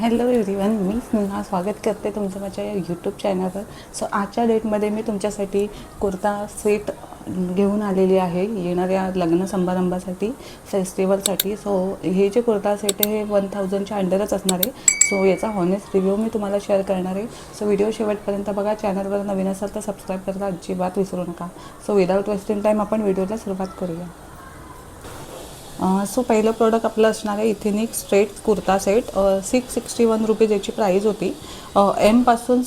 Hello everyone, मी स्नेहा स्वागत करते तुमचं माझ्या यूट्यूब चॅनलवर. सो आजच्या डेटमध्ये मी तुमच्यासाठी कुर्ता सेट घेऊन आलेली आहे येणाऱ्या लग्न समारंभासाठी, फेस्टिवलसाठी. सो हे जे कुर्ता सेट आहे हे 1000च्या अंडरच असणार आहे. सो याचा हॉनेस्ट रिव्ह्यू मी तुम्हाला शेअर करणार आहे. सो व्हिडिओ शेवटपर्यंत बघा. चॅनलवर नवीन असाल तर सबस्क्राईब करायला अजिबात विसरू नका. सो विदाउट वेस्टिंग टाईम आपण व्हिडिओला सुरुवात करूया. सो पहिलं प्रोडक्ट आपलं असणार आहे ethnic straight kurta set. 661 rupees याची प्राईज होती. एमपासून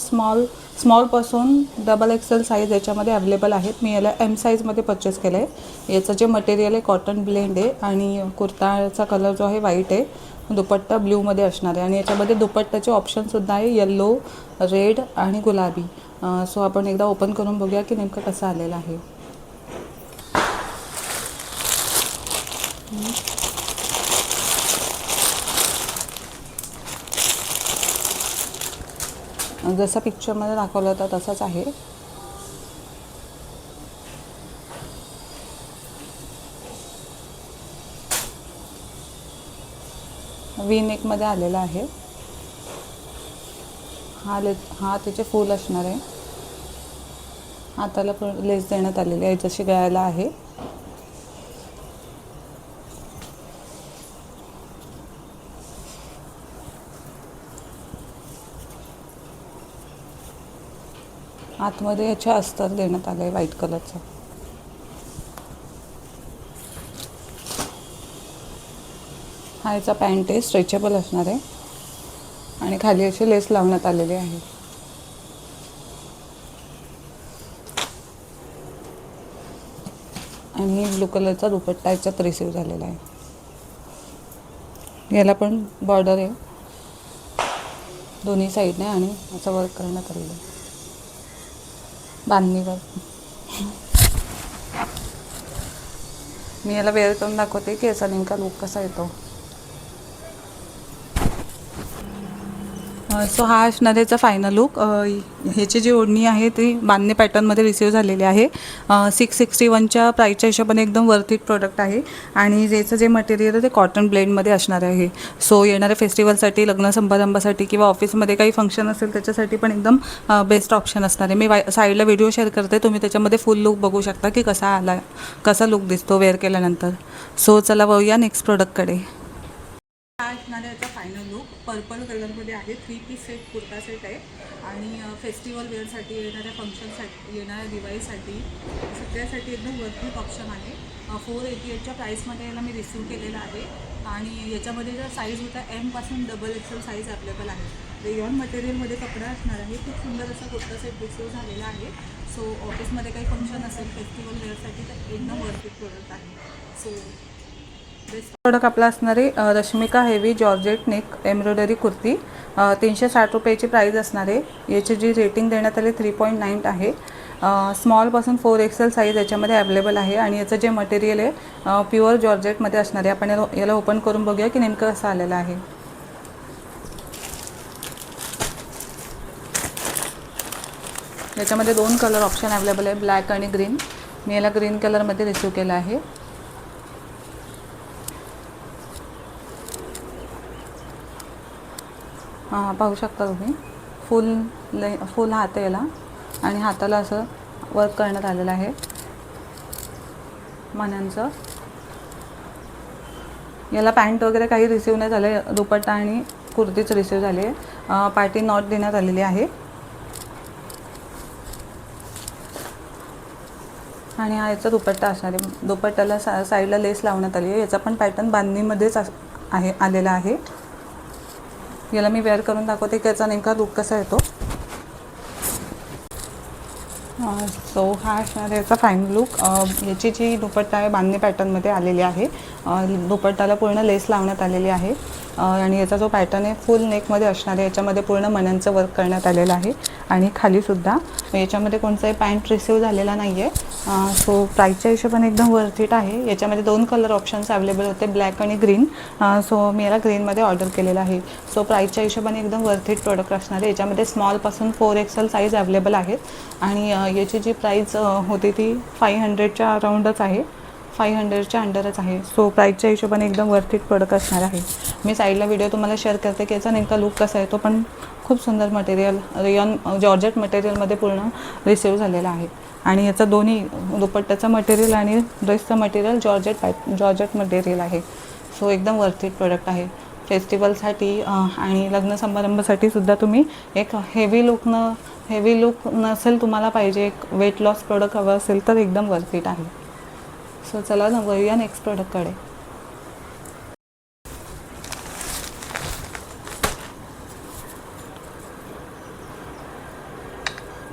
स्मॉलपासून XXL साईज याच्यामध्ये अवेलेबल आहेत. मी याला एम साईजमध्ये परचेस केलं आहे. याचं जे मटेरियल आहे कॉटन ब्लेंड आहे आणि कुर्ताचा कलर जो आहे व्हाईट आहे. दुपट्टा ब्ल्यूमध्ये असणार आहे आणि याच्यामध्ये दुपट्ट्याचे ऑप्शनसुद्धा आहे येल्लो, रेड आणि गुलाबी. सो आपण एकदा ओपन करून बघूया की नेमकं कसं आलेलं आहे. जसं पिक्चरमध्ये दाखवलं होतं तसंच आहे. वी नेकमध्ये आलेला आहे. हा त्याचे फुल असणार आहे. हाताला लेस देण्यात आलेली आहे जशी गळ्याला आहे. आतमध्ये याच्या अस्तर देण्यात आलं आहे व्हाईट कलरचं. हा याचा पॅन्ट आहे, स्ट्रेचेबल असणार आहे आणि खाली अशी लेस लावण्यात आलेली आहे. आणि ब्लू कलरचा दुपट्टा याच्यात रिसीव झालेला आहे. याला पण बॉर्डर आहे दोन्ही साईडने आणि असं वर्क करण्यात आलेलं आहे बांधणीवर. मी याला वेअर करून दाखवते की याचा नेमका लुक कसा येतो. सो हा असणार याचा फायनल लुक. ह्याची जी ओढणी आहे ती बांधणी पॅटर्नमध्ये रिसीव झालेली आहे. 661च्या प्राईसच्या हिशोबाने एकदम वर्थ इट प्रोडक्ट आहे आणि याचं जे मटेरियल आहे ते कॉटन ब्लेंडमध्ये असणार आहे. सो येणाऱ्या फेस्टिवलसाठी, लग्न समारंभासाठी किंवा ऑफिसमध्ये काही फंक्शन असेल त्याच्यासाठी पण एकदम बेस्ट ऑप्शन असणार आहे. मी साईडला व्हिडिओ शेअर करते, तुम्ही त्याच्यामध्ये फुल लुक बघू शकता की कसा लुक दिसतो वेअर केल्यानंतर. सो चला वळूया नेक्स्ट प्रोडक्टकडे. हा असणारा याचा फायनल लुक पर्पल कलरमध्ये आहे. 3 पीस सेट कुर्ता सेट आहे आणि फेस्टिवल वेअरसाठी, येणाऱ्या फंक्शनसाठी, येणाऱ्या दिवाळीसाठी सगळ्यासाठी एकदम वर्थ ऑप्शन आहे. 488च्या प्राईसमध्ये याला मी रिसीव केलेला आहे आणि याच्यामध्ये जर साईज होता एमपासून XXL साईज अवेलेबल आहे. रेयॉन मटेरियलमध्ये कपडा असणार आहे. खूप सुंदर असा कुर्ता सेट रिसीव झालेला आहे. सो ऑफिसमध्ये काही फंक्शन असेल फेस्टिवल वेअरसाठी तर एकदम वर्थ इट प्रोडक्ट आहे. सो बेस्ट प्रोडक्ट आपला असणार आहे Rashmika heavy georgette neck embroidery kurti. 360 रुपयाची प्राईज असणार आहे. याची जी रेटिंग देण्यात आली 3.9 आहे. स्मॉलपासून 4XL साईज याच्यामध्ये अवेलेबल आहे आणि याचं जे मटेरियल आहे प्युअर जॉर्जेटमध्ये असणार आहे. आपण याला ओपन करून बघूया की नेमकं कसं आलेलं आहे. याच्यामध्ये 2 कलर ऑप्शन अवेलेबल आहे, ब्लॅक आणि ग्रीन. मी याला ग्रीन कलरमध्ये रिसीव केलं आहे. पाहू शकता तुम्ही फुल हात आहे याला आणि हाताला असं वर्क करण्यात आलेलं आहे मण्यांचं. याला पॅन्ट वगैरे काही रिसीव नाही झाले, दुपट्टा आणि कुर्तीच रिसीव झाली आहे. पार्टी नॉट देण्यात आलेली आहे आणि हा याचा दुपट्टा असणार आहे. दुपट्ट्याला साईडला लेस लावण्यात आली आहे. याचा पण पॅटर्न बांधणीमध्येच आलेला आहे. याला मी वेअर करून दाखवते की याचा नेमका लुक कसा येतो. सो हा असणार याचा फाईन लुक. याची जी दुपट्टा आहे बांधणी पॅटर्नमध्ये आलेली आहे. दुपट्ट्याला पूर्ण लेस लावण्यात आलेली आहे आणि याचा जो पॅटर्न आहे फुल नेकमध्ये असणार आहे. याच्यामध्ये पूर्ण मण्यांचं वर्क करण्यात आलेलं आहे आणि खालीसुद्धा याच्यामध्ये कोणताही पॅन्ट रिसीव झालेला नाही आहे. सो प्राईसच्या हिशोबाने एकदम वर्थ इट आहे. याच्यामध्ये 2 कलर ऑप्शन्स अवेलेबल होते, ब्लॅक आणि ग्रीन. सो मी याला ग्रीनमध्ये ऑर्डर केलेलं आहे. सो प्राईसच्या हिशोबाने एकदम वर्थ इट प्रोडक्ट असणार आहे. याच्यामध्ये स्मॉलपासून 4XL साईज अवेलेबल आहेत आणि याची जी प्राईस होती ती 500च्या अराउंडच आहे. 500च्या अंडरच आहे. सो प्राईसच्या हिशोबाने एकदम वर्थ इट प्रोडक्ट असणार आहे. मी साईडला व्हिडिओ तुम्हाला शेअर करते की याचा नेमका लुक कसा आहे तो, पण खूप सुंदर मटेरियल रेयॉन जॉर्जेट मटेरियलमध्ये पूर्ण रिसीव झालेला आहे. आणि याचा दोन्ही दुपट्ट्याचं मटेरियल आणि ड्रेसचं मटेरियल जॉर्जेट मटेरियल आहे. सो एकदम वर्थ इट प्रोडक्ट आहे. फेस्टिवलसाठी आणि लग्न समारंभासाठी सुद्धा तुम्ही एक हेवी लुक नसेल तुम्हाला पाहिजे, एक वेट लॉस प्रोडक्ट हवं असेल तर एकदम वर्थ इट आहे. सो चला ना वळूया नेक्स्ट प्रोडक्टकडे.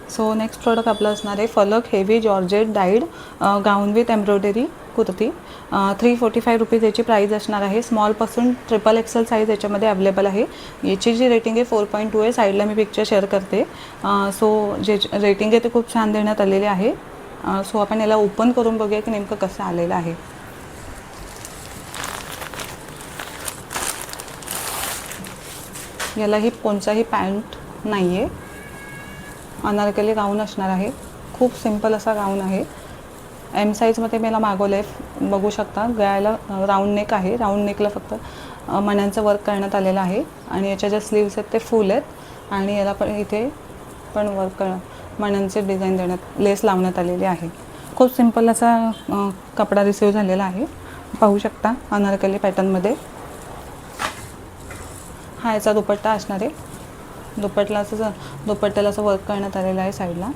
सो नेक्स्ट प्रोडक्ट आपलं असणार आहे फलक heavy georgette died gown with embroidery kurti. 345 rupees याची प्राईज असणार आहे. स्मॉलपासून XXL साईज याच्यामध्ये अवेलेबल आहे. याची जी रेटिंग आहे 4.2 आहे. साईडला मी पिक्चर शेअर करते. सो जे रेटिंग आहे ते खूप छान देण्यात आलेले आहे. सो आपण याला ओपन करून बघूया की नेमकं कसं आलेलं आहे. यालाही कोणताही पॅन्ट नाही आहे. अनारकली गाऊन असणार आहे. खूप सिंपल असा गाऊन आहे. एम साईजमध्ये मला मागवलं आहे, बघू शकता. गळ्याला राऊंड नेक आहे. राऊंड नेकला फक्त मण्यांचं वर्क करण्यात आलेलं आहे. आणि याच्या ज्या स्लीव्स आहेत ते फुल आहेत. आणि याला पण इथे पण वर्क मण्यांचे डिझाईन लेस लावण्यात आलेली आहे. खूप सिंपल असा कपडा रिसीव झालेला आहे, पाहू शकता. अनारकली पॅटर्नमध्ये हा याचा दुपट्टा असणार आहे. दुपट्ट्याला असं वर्क करण्यात आलेलं आहे साईडला.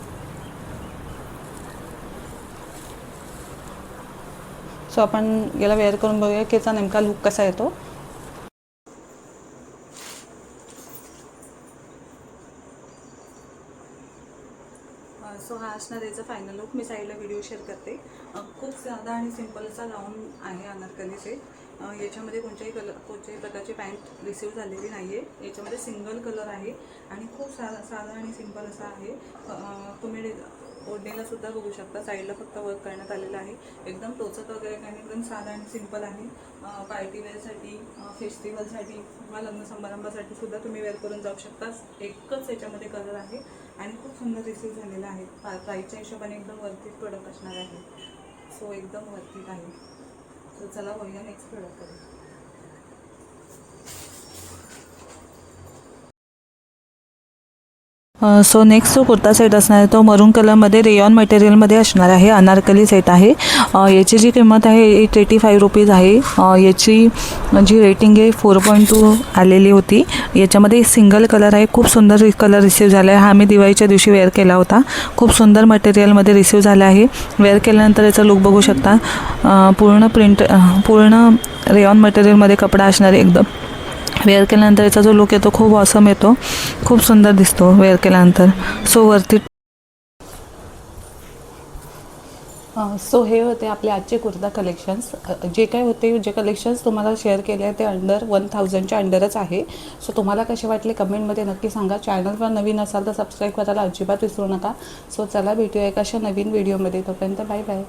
सो आपण याला वेअर करून बघूया की याचा नेमका लुक कसा येतो. सो हा असणार याचा फायनल लुक. मी साईडला व्हिडिओ शेअर करते. खूप साधा आणि सिंपल असा गाऊन आहे अनारकलीचे. याच्यामध्ये कोणत्याही प्रकारची पॅन्ट रिसीव झालेली नाही आहे. याच्यामध्ये सिंगल कलर आहे आणि खूप साधा आणि सिंपल असा आहे. तुम्ही ओढणीला सुद्धा बघू शकता. साईडला फक्त वर्क करण्यात आलेलं आहे. एकदम टोचत वगैरे काही एकदम साधा आणि सिंपल आहे. पार्टीवेअरसाठी, फेस्टिवलसाठी किंवा लग्न समारंभासाठी सुद्धा तुम्ही वेअर करून जाऊ शकता. एकच याच्यामध्ये कलर आहे आणि खूप सुंदर रिसीव झालेला आहे. प्राईसच्या हिशोबाने एकदम वर्थीट प्रोडक्ट असणार आहे. सो एकदम वर्थीट आहे. सो चला बघूया नेक्स्ट प्रोडक्टकडे. सो नेक्स्ट जो कुर्ता सेट असणार आहे तो मरून कलरमध्ये रेयॉन मटेरियलमध्ये असणार आहे. अनारकली सेट आहे. याची जी किंमत आहे 885 रुपीज आहे. याची जी रेटिंग आहे 4.2 आलेली होती. याच्यामध्ये सिंगल कलर आहे. खूप सुंदर कलर रिसीव झाला आहे. हा मी दिवाळीच्या दिवशी वेअर केला होता. खूप सुंदर मटेरियलमध्ये रिसीव झाला आहे. वेअर केल्यानंतर याचा लुक बघू शकता. पूर्ण रेयॉन मटेरियलमध्ये कपडा असणार आहे. एकदम वेअर केल्यानंतर याचा जो लुक येतो खूप ऑसम येतो. खूप सुंदर दिसतो वेअर केल्यानंतर. सो वरती सो हे होते आपले आजचे कुर्ता कलेक्शन्स. जे कलेक्शन्स तुम्हाला शेअर केले आहे ते अंडर 1000च्या अंडरच आहे. सो तुम्हाला कसे वाटले कमेंटमध्ये नक्की सांगा. चॅनलवर नवीन असाल तर सबस्क्राईब करायला अजिबात विसरू नका. सो चला भेटूया एका अशा नवीन व्हिडिओमध्ये. तोपर्यंत बाय बाय.